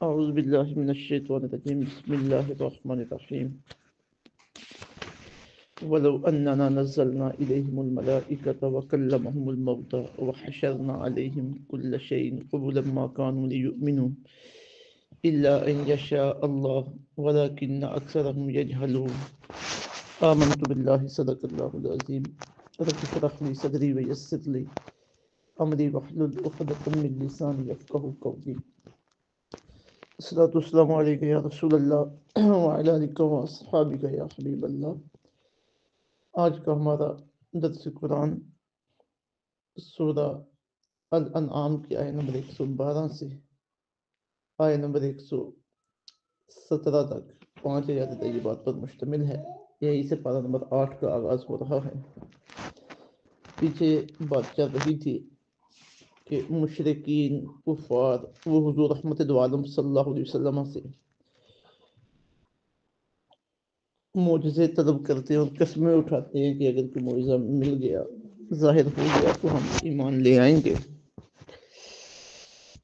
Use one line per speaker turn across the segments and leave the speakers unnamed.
أعوذ بالله من الشيطان الرجيم بسم الله الرحمن الرحيم ولو أننا نزلنا إليهم الملائكة وكلمهم الموتى وحشرنا عليهم كل شيء قبلا ما كانوا ليؤمنوا إلا أن يشاء الله ولكن أكثرهم يجهلون آمنت بالله صدق الله العظيم رب اشرح لي صدري ويسر لي أمري واحلل عقدة من لساني يفقهوا قولي الصلاۃ والسلام علیکم یا رسول اللہ وعلی آلک و اصحابک یا حبیب اللہ۔ آج کا ہمارا درس قرآن سورہ الانعام کی آیت نمبر 112 سے آیت نمبر 117 تک 5 آیات طیبات پر مشتمل ہے۔ یہی سے پارہ نمبر 8 کا آغاز ہو رہا ہے۔ پیچھے بات چل رہی تھی کہ مشرکین کفار وہ حضور رحمت دو عالم صلی اللہ علیہ وسلم سے معجزے طلب کرتے ہیں اور قسمیں اٹھاتے ہیں کہ اگر کوئی معجزہ مل گیا ظاہر ہو گیا تو ہم ایمان لے آئیں گے۔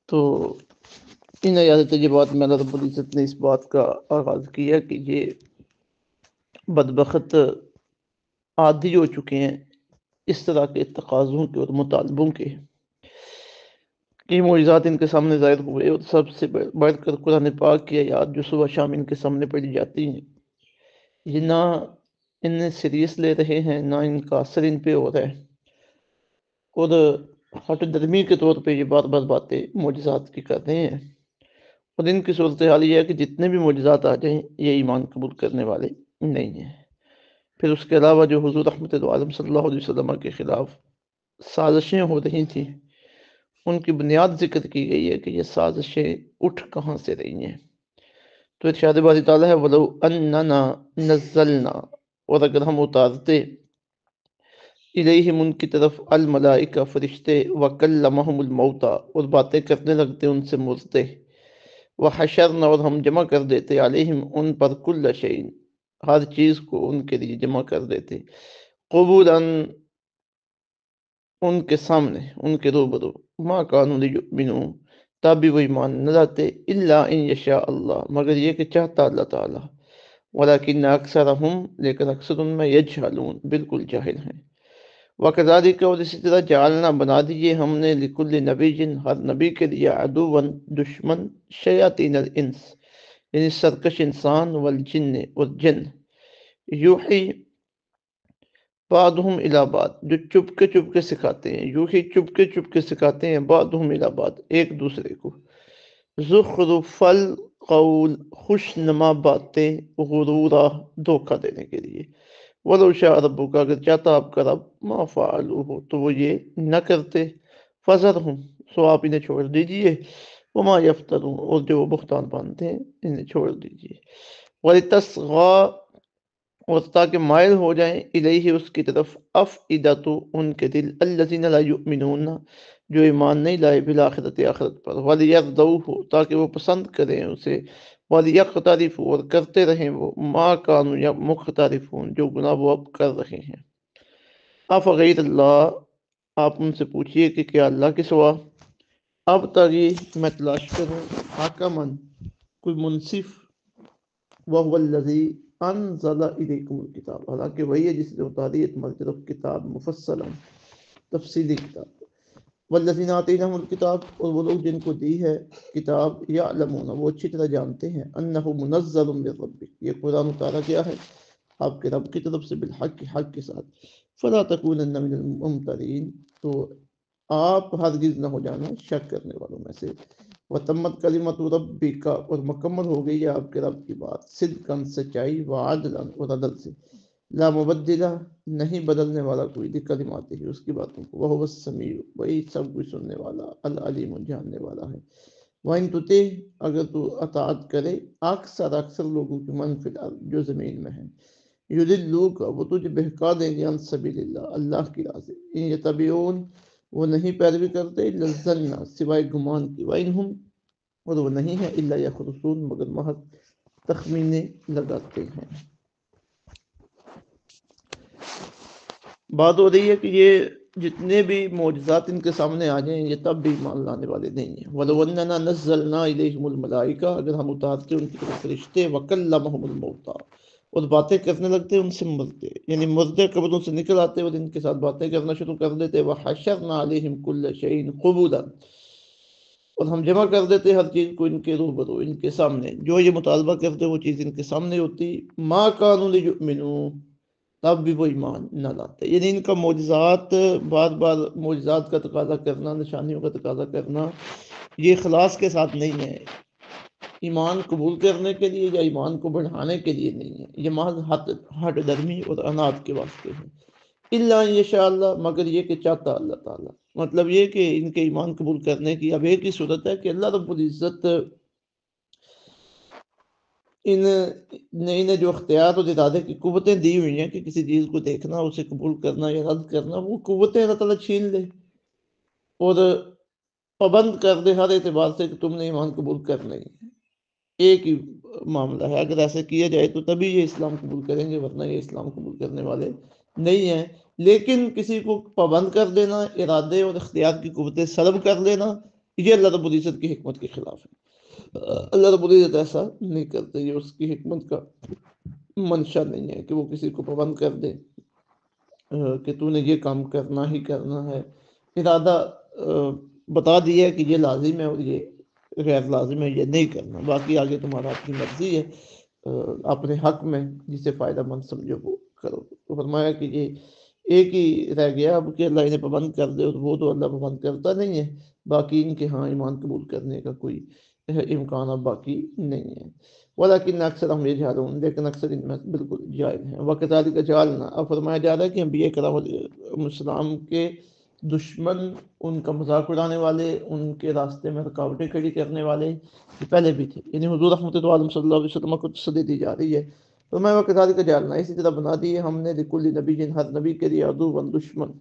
تو ان آیات طیبات میں اللہ رب العزت نے اس بات کا آغاز کیا کہ یہ بدبخت عادی ہو چکے ہیں اس طرح کے تقاضوں کے اور مطالبوں کے کہ معجزات ان کے سامنے ظاہر ہوئے، اور سب سے بڑھ کر قرآن پاک کی آیات جو صبح شام ان کے سامنے پڑھی جاتی ہیں، یہ نہ انہیں سیریس لے رہے ہیں، نہ ان کا اثر ان پہ ہو رہا ہے، اور ہٹ درمی کے طور پہ یہ بار بار باتیں معجزات کی کر رہے ہیں۔ اور ان کی صورتحال یہ ہے کہ جتنے بھی معجزات آ جائیں یہ ایمان قبول کرنے والے نہیں ہیں۔ پھر اس کے علاوہ جو حضور رحمت عالم صلی اللہ علیہ وسلم کے خلاف سازشیں ہو رہی تھیں، ان کی بنیاد ذکر کی گئی ہے کہ یہ سازشیں اٹھ کہاں سے رہی ہیں۔ تو ارشاد باری تعالیٰ ہے وَلَوْ أَنَّنَا نَزَّلْنَا، اور اگر ہم اتارتے الیہم ان کی طرف الملائکہ فرشتے وَكَلَّمَهُمُ الْمَوْتَى، اور باتیں کرنے لگتے ان سے مردے، وَحَشَرْنَا، اور ہم جمع کر دیتے علیہم ان پر کل شیء، ہر چیز کو ان کے لیے جمع کر دیتے، قبولاً ان کے سامنے، ان کے روبرو، ما کانوا لیؤمنوا، تب بھی وہ ایمان نہ لاتے، الا ان یشاء اللہ، مگر یہ کہ چاہتا اللہ تعالیٰ، ولیکن اکثرہم، لیکن اکثر ان میں یجہلون، بالکل جاہل ہیں۔ وکذالک، اور اسی طرح جعلنا، بنا دیے ہم نے لکل نبی، ہر نبی کے لیے عدواً، دشمن، شیاطین الانس، یعنی سرکش انسان، والجن، اور جن، یوحی بعضهم الی بعض، جو چپ کے سکھاتے ہیں، یوحی چپ کے سکھاتے ہیں، بعضهم الی بعض، ایک دوسرے کو، زخرف القول، خوش نما باتیں، غرورا، دھوکہ دینے کے لیے، ولو شاء ربک، اگر چاہتا آپ کا رب، ما فعلوہ، تو وہ یہ نہ کرتے، فذرہم، سو آپ انہیں چھوڑ دیجئے، وما یفترون، اور جو وہ بہتان باندھتے ہیں انہیں چھوڑ دیجئے، ولتصغی، اور تاکہ مائل ہو جائیں الیہ، اس کی طرف، افئدۃ، ان کے دل، الذین لا یؤمنون، جو ایمان نہیں لائے، بالآخرۃ، آخرت پر، ولیرضوہ، تاکہ وہ پسند کریں اسے، ولیقترفوا، اور کرتے رہیں وہ، ما کانوا مقترفون، جو گناہ وہ اب کر رہے ہیں۔ افغیر اللہ، آپ ان سے پوچھئے کہ کیا اللہ کے سوا، اب تاکہ میں تلاش کروں، حکمن، کوئی منصف، وَهُوَ الَّذِي أَنزَلَ إِلَيْكُمُ الْكِتَابَ، حالانکہ وہی ہے جس نے اتاری ہے تمہاری طرف کتاب، مفصلا، تفصیلی کتاب، وَالَّذِينَ آتَيْنَاهُمُ الْكِتَابَ، اور وہ لوگ جن کو دی ہے کتاب، يَعْلَمُونَ، وہ اچھی طرح جانتے ہیں، أَنَّهُ مُنَزَّلٌ مِّن رَّبِّكَ، یہ قرآن اتارا گیا ہے آپ کے رب کی طرف سے، بالحق، حق کے ساتھ، فَلَا تَكُونَنَّ مِنَ الْمُمْتَرِينَ، تو آپ ہرگز نہ ہو جانا شک کرنے والوں میں سے، وَتَمَّتْ کَلِمَتُ رَبِّکَ، اور مکمل ہو گئی ہے آپ کے رب کی بات، صدقاً، سچائی، وعدلاً، اور عدل سے، لا مبدلہ، نہیں بدلنے والا کوئی لکلماتہ، اس کی باتوں کو، وَهُوَ السَّمِيعُ، وہی سب کچھ سننے والا، العلیم، جاننے والا ہے۔ وَإِن تُطِعْ، اگر تو اطاعت کرے، اکثر لوگوں کی، من فی الارض، جو زمین میں ہیں، یضلوک، وہ تجھے بہکا دیں گے، عن سبیل اللہ، اللہ کی راہ سے، ان یتبعون، وہ نہیں پیروی کرتے، الا الظن، سوائے گمان کی، وَإِنْ اور وہ نہیں ہے، الا یخرصون، مگر محض تخمینے لگاتے ہیں۔ بات ہو رہی ہے کہ یہ جتنے بھی معجزات ان کے سامنے آ جائیں یہ تب بھی ایمان لانے والے نہیں ہیں۔ وَلَوْ أَنَّنَا نَزَّلْنَا إِلَيْهِمُ الْمَلَائِكَةَ، اگر ہم اتارتے ان کی طرف فرشتے، وَكَلَّمَهُمُ الْمَوْتَى، اور باتیں کرنے لگتے ان سے مردے، یعنی مردے قبروں سے نکل آتے اور ان کے ساتھ باتیں کرنا شروع کر دیتے، وَحَشَرْنَا عَلَيْهِمْ كُلَّ شَيْءٍ قُبُلًا، اور ہم جمع کر دیتے ہر چیز کو ان کے روبرو، ان کے سامنے، جو یہ مطالبہ کرتے وہ چیز ان کے سامنے ہوتی، ما كانوا ليؤمنوا، تب بھی وہ ایمان نہ لاتے، یعنی ان کا معجزات، بار بار معجزات کا تقاضا کرنا، نشانیوں کا تقاضا کرنا، یہ اخلاص کے ساتھ نہیں ہے، ایمان قبول کرنے کے لیے یا ایمان کو بڑھانے کے لیے نہیں ہے، یہ محض ہٹ درمی اور انات کے واسطے ہے۔ اللہ یشاء اللہ، مگر یہ کہ چاہتا اللہ تعالیٰ، مطلب یہ کہ ان کے ایمان قبول کرنے کی اب ایک ہی صورت ہے کہ اللہ رب العزت انہیں جو اختیار اور ارادے کی قوتیں دی ہوئی ہیں کہ کسی چیز کو دیکھنا، اسے قبول کرنا یا رد کرنا، وہ قوتیں اللہ تعالیٰ چھین لے اور پابند کر دے ہر اعتبار سے کہ تم نے ایمان قبول کرنا ہی ہے۔ ایک ہی معاملہ ہے، اگر ایسے کیا جائے تو تبھی یہ اسلام قبول کریں گے، ورنہ یہ اسلام قبول کرنے والے نہیں ہیں۔ لیکن کسی کو پابند کر دینا، ارادے اور اختیار کی قوتیں سلب کر لینا، یہ اللہ رب العزت کی حکمت کے خلاف ہے۔ اللہ رب العزت ایسا نہیں کرتے، یہ اس کی حکمت کا منشا نہیں ہے کہ وہ کسی کو پابند کر دے کہ تو نے یہ کام کرنا ہی کرنا ہے۔ ارادہ بتا دیا کہ یہ لازم ہے اور یہ غیر لازم ہے، یہ نہیں کرنا، باقی آگے تمہارا اپنی مرضی ہے، اپنے حق میں جسے فائدہ مند سمجھو وہ کرو۔ تو فرمایا کہ یہ ایک ہی رہ گیا اب کہ اللہ انہیں پابند کر دے، اور وہ تو اللہ پابند کرتا نہیں ہے، باقی ان کے ہاں ایمان قبول کرنے کا کوئی امکان اب باقی نہیں ہے۔ ولیکن اکثر ہم یہ جہالون، لیکن اکثر ان میں بالکل جاہل ہیں۔ وَكَذَلِكَ جَعَلْنَا، اب فرمایا جا رہا ہے کہ انبیاء کرام علیہ السلام کے دشمن، ان کا مذاق اڑانے والے، ان کے راستے میں رکاوٹیں کھڑی کرنے والے یہ پہلے بھی تھے، یعنی حضور رحمۃ اللہ علیہ صلی اللہ علیہ وسلم کو تسلی دی جا رہی ہے۔ تو میں وَكَذَلِكَ جَعَلْنَا، اسی طرح بنا دیے ہم نے لِكُلِّ نَبِيٍّ، ہر نبی کے لیے عدوًا دشمن،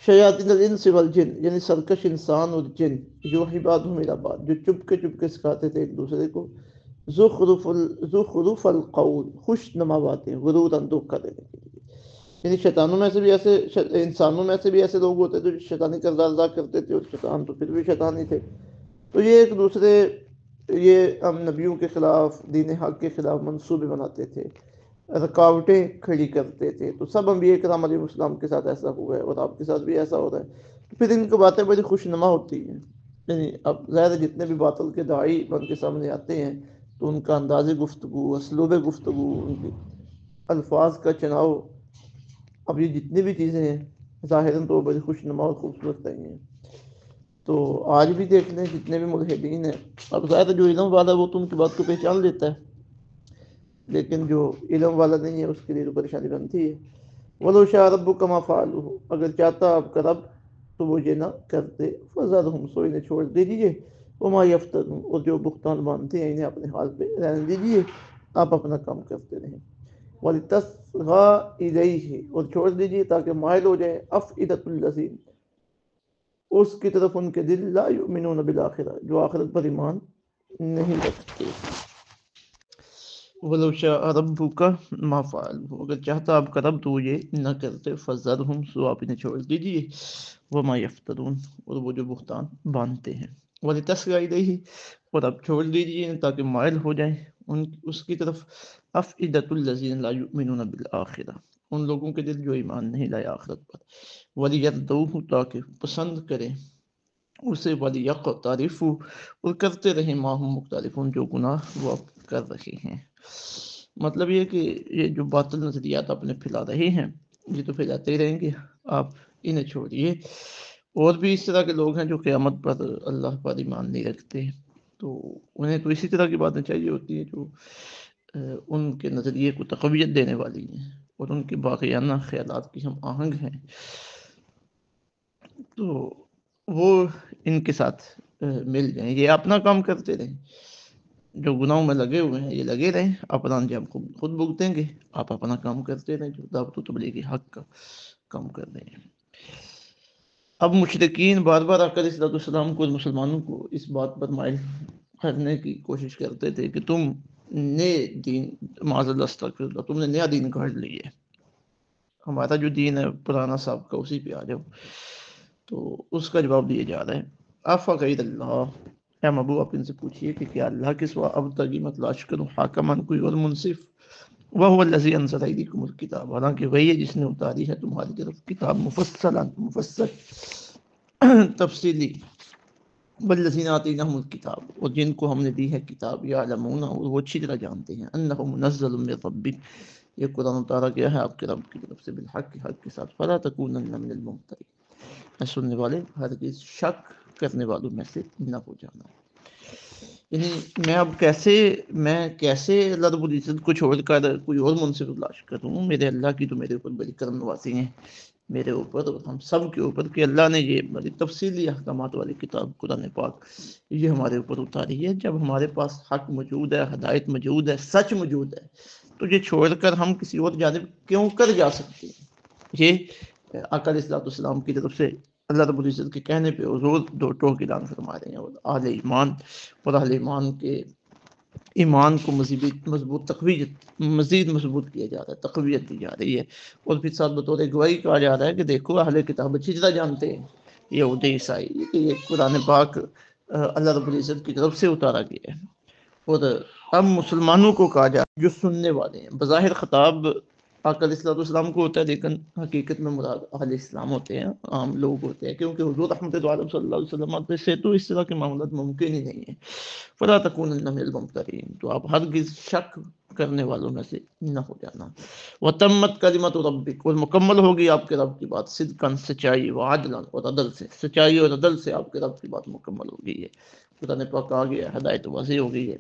شیاطین الانس والجن، یعنی سرکش انسان اور جن، یوحی بعضهم الی بعض، جو چپ کے سکھاتے تھے ایک دوسرے کو، زخرف القول، خوش نما باتیں، غرورا، دھوکہ دینے کے لیے، یعنی شیطانوں میں سے بھی ایسے، انسانوں میں سے بھی ایسے لوگ ہوتے تھے جو شیطانی کردار ادا کرتے تھے، اور شیطان تو پھر بھی شیطان ہی تھے، تو یہ ایک دوسرے، یہ ہم نبیوں کے خلاف، دین حق کے خلاف منصوبے بناتے تھے، رکاوٹیں کھڑی کرتے تھے۔ تو سب انبیاء کرام علیہ السلام کے ساتھ ایسا ہوا ہے اور آپ کے ساتھ بھی ایسا ہو رہا ہے، تو پھر ان کو باتیں بڑی خوش نما ہوتی ہیں، یعنی اب ظاہر جتنے بھی باطل کے داعی بن کے سامنے آتے ہیں تو ان کا انداز گفتگو، اسلوب گفتگو، ان کے الفاظ کا چناؤ، اب یہ جتنی بھی چیزیں ہیں ظاہراً تو بڑی خوش نما اور خوبصورت رہی ہیں۔ تو آج بھی دیکھ لیں جتنے بھی ملحدین ہیں، اب ظاہر جو علم والا وہ تو ان کی بات کو پہچان لیتا ہے، لیکن جو علم والا نہیں ہے اس کے لیے تو پریشانی بنتی ہے۔ وَلَوْ شَاءَ رَبُّكَ مَا فَعَلُوهُ، اگر چاہتا آپ کا رب تو وہ یہ نہ کرتے، فَذَرْهُمْ، سو انہیں چھوڑ دیجیے، وَمَا يَفْتَرُونَ، اور جو بہتان باندھتے ہیں انہیں اپنے حال پہ رہنے دیجیے، آپ اپنا کام کرتے رہیں۔ وَلِتَصْغَىٰ إِلَيْهِ، اور چھوڑ دیجیے تاکہ مائل ہو جائے، أَفْئِدَةُ الَّذِينَ، اس کی طرف ان کے دل، لا یؤمنون بالآخرہ، جو آخرت پر ایمان نہیں رکھتے۔ وَلَوْ شَاءَ رَبُّكَ مَا فَعَلُوهُ، اگر چاہتا آپ کا رب تو یہ نہ کرتے، فَذَرْهُمْ، سو آپ انہیں چھوڑ دیجیے، وَمَا يَفْتَرُونَ، اور وہ جو بہتان باندھتے ہیں، وَلِتَصْغَىٰ إِلَيْهِ، اور اب چھوڑ دیجیے تاکہ مائل ہو جائیں اس کی طرف، أَفْئِدَةُ الَّذِينَ لَا يُؤْمِنُونَ بِالْآخِرَةِ، ان لوگوں کے دل جو ایمان نہیں لائے آخرت پر، وَلِيَرْضَوْهُ، تاکہ پسند کریں اسے، وَلِيَقْتَرِفُوا، اور کرتے رہیں ما ہم مختلفون، جو گناہ وہ اب کر رہے ہیں۔ مطلب یہ کہ یہ جو باطل نظریات اپنے پھیلا رہے ہیں یہ تو پھیلاتے ہی رہیں گے، آپ انہیں چھوڑیے۔ اور بھی اس طرح کے لوگ ہیں جو قیامت پر اللہ پر ایمان نہیں رکھتے، تو انہیں تو اسی طرح کی باتیں چاہیے ہوتی ہیں جو ان کے نظریے کو تقویت دینے والی ہیں اور ان کے باقیانہ خیالات کی ہم آہنگ ہیں، تو وہ ان کے ساتھ مل جائیں، یہ اپنا کام کرتے رہیں، جو گناہوں میں لگے ہوئے ہیں یہ لگے رہیں، اپنا انجام خود بھگتیں گے، آپ اپنا کام کرتے رہیں جو دعوت و تبلیغ حق کا کام کر رہے ہیں۔ اب مشرکین بار بار آ کر علیہ السلام کو اور مسلمانوں کو اس بات پر مائل کرنے کی کوشش کرتے تھے کہ تم نے دین، معاذ اللہ استغفر اللہ، تم نے نیا دین گھڑ لی ہے، ہمارا جو دین ہے پرانا صاحب کا اسی پہ آ جاؤ. تو اس کا جواب دیا جا رہا ہے افغیر اللہ، اے مبو آپ ان سے پوچھئے کہ کیا اللہ کے سوا اب تک میں تلاش کروں حاکمان کوئی اور منصف، وہو الذی انزل الیکم الکتاب، حالانکہ وہی ہے جس نے اتاری ہے تمہاری طرف کتاب مفصل تفصیلی، والذین آتیناہم الکتاب، اور جن کو ہم نے دی ہے کتاب، یعلمون، اور وہ اچھی طرح جانتے ہیں، انہ منزل من ربک، یہ قرآن اتارا گیا ہے آپ کے رب کی طرف سے، بالحق، حق کے ساتھ، فلا تکونن من الممترین، اے سننے والے ہرگز شک کرنے والوں میں سے نہ ہو جانا. یعنی میں کیسے اللہ رب العزت کو چھوڑ کر کوئی اور منصف تلاش کروں، میرے اللہ کی تو میرے اوپر بڑی کرم نوازی ہیں، میرے اوپر اور ہم سب کے اوپر، کہ اللہ نے یہ بڑی تفصیلی احکامات والی کتاب قرآن پاک یہ ہمارے اوپر اتاری ہے. جب ہمارے پاس حق موجود ہے، ہدایت موجود ہے، سچ موجود ہے، تو یہ چھوڑ کر ہم کسی اور جانب کیوں کر جا سکتے ہیں؟ یہ آقا علیہ الصلوۃ والسلام کی طرف سے اللہ رب العزت کے کہنے پہ حضور دو ٹوک اعلان فرما رہے ہیں، اور اہل ایمان کے ایمان کو مزید مضبوط کیا جا رہا ہے، تقویت دی جا رہی ہے، اور پھر ساتھ بطور گواہی کہا جا رہا ہے کہ دیکھو اہل کتاب اچھی طرح جانتے ہیں، یہودی عیسائی، کہ یہ قرآن پاک اللہ رب العزت کی طرف سے اتارا گیا ہے. اور اب مسلمانوں کو کہا جا جو سننے والے ہیں، بظاہر خطاب آقا علیہ الصلوۃ والسلام کو ہوتا ہے، لیکن حقیقت میں مراد اہل اسلام ہوتے ہیں، عام لوگ ہوتے ہیں، کیونکہ حضور رحمت عالم صلی اللہ علیہ وسلم سے تو اس طرح کے معاملات ممکن ہی نہیں ہیں. فلا تکونن من الممترین، تو آپ ہرگز شک کرنے والوں میں سے نہ ہو جانا. وتمت کلمت ربک، اور مکمل ہوگی آپ کے رب کی بات، صدقاً سچائی، وعدلا اور عدل سے، سچائی اور عدل سے آپ کے رب کی بات مکمل ہو گئی ہے. قرآن پاک آ گیا، ہدایت واضح ہو گئی ہے.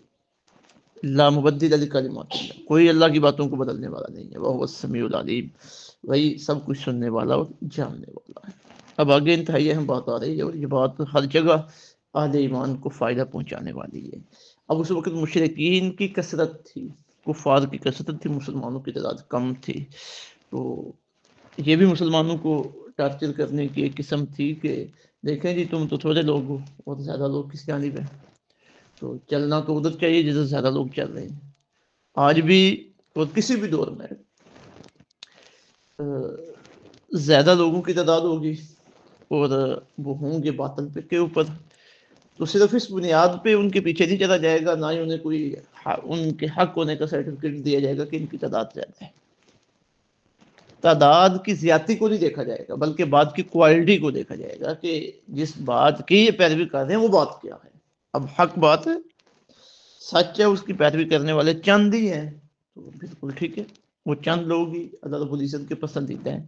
لا مبدل لکلمات اللہ، کوئی اللہ کی باتوں کو بدلنے والا نہیں ہے. وہو السمیع العلیم، وہی سب کچھ سننے والا اور جاننے والا ہے. اب آگے انتہائی اہم بات آ رہی ہے، اور یہ بات ہر جگہ اہل ایمان کو فائدہ پہنچانے والی ہے. اب اس وقت مشرکین کی کثرت تھی، کفار کی کثرت تھی، مسلمانوں کی تعداد کم تھی. تو یہ بھی مسلمانوں کو ٹارچر کرنے کی ایک قسم تھی کہ دیکھیں جی تم تو تھوڑے لوگ ہو اور زیادہ لوگ کس جانب ہیں، تو چلنا تو ادھر چاہیے جدھر زیادہ لوگ چل رہے ہیں. آج بھی اور کسی بھی دور میں زیادہ لوگوں کی تعداد ہوگی اور وہ ہوں گے باطل پہ کے اوپر، تو صرف اس بنیاد پہ ان کے پیچھے نہیں چلا جائے گا، نہ ہی انہیں کوئی ان کے حق ہونے کا سرٹیفکیٹ دیا جائے گا کہ ان کی تعداد زیادہ ہے. تعداد کی زیادتی کو نہیں دیکھا جائے گا، بلکہ بات کی کوالٹی کو دیکھا جائے گا کہ جس بات کی یہ پیروی کر رہے ہیں وہ بات کیا ہے. اب حق بات ہے، سچ ہے، اس کی پیروی کرنے والے چند ہی ہیں، تو بالکل ٹھیک ہے، وہ چند لوگ ہی اللہ رب العزت کے پسندیدہ ہیں،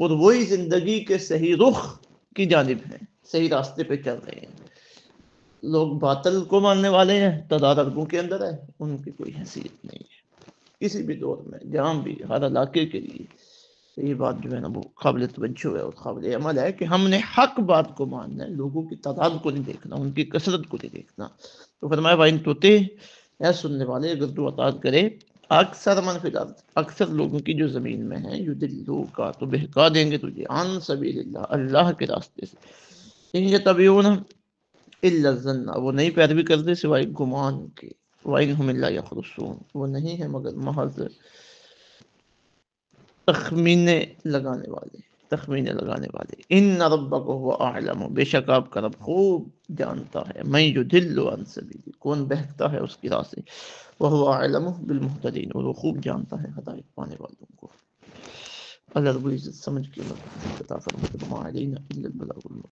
اور وہی زندگی کے صحیح رخ کی جانب ہیں، صحیح راستے پہ چل رہے ہیں. لوگ باطل کو ماننے والے ہیں، تعداد اربوں کے اندر ہے، ان کی کوئی حیثیت نہیں ہے کسی بھی دور میں، جہاں بھی، ہر علاقے کے لیے. یہ بات جو ہے نا وہ قابل توجہ ہے اور قابل عمل ہے کہ ہم نے حق بات کو ماننا ہے، لوگوں کی تعداد کو نہیں دیکھنا، ان کی کثرت کو نہیں دیکھنا. تو فرمایا وَإِن تُطِعْ، اے سننے والے اگر تو اطاعت کرے، اکثر من فی الارض، اکثر لوگوں کی جو زمین میں ہیں، یضلوک، تو بہکا دیں گے تجھے، عن سبیل اللہ، اللہ کے راستے سے. ان یتبعون الا الظن، وہ نہیں پیروی کرتے سوائے گمان کے. وَإِنْ هُمْ إِلَّا يَخْرُصُونَ، وہ نہیں ہے مگر محض تخمینے لگانے والے، تخمینے لگانے والے. ان ربک هو اعلم، بے شک آپ کا رب خوب جانتا ہے، من یضل عن سبیل، کون بہکتا ہے اس کی راہ سے، وهو اعلم بالمهتدین، اور وہ خوب جانتا ہے ہدایت پانے والوں کو. اللہ رب العزت سمجھ کے عطا فرمائے. وما علینا الا البلاغ المبین.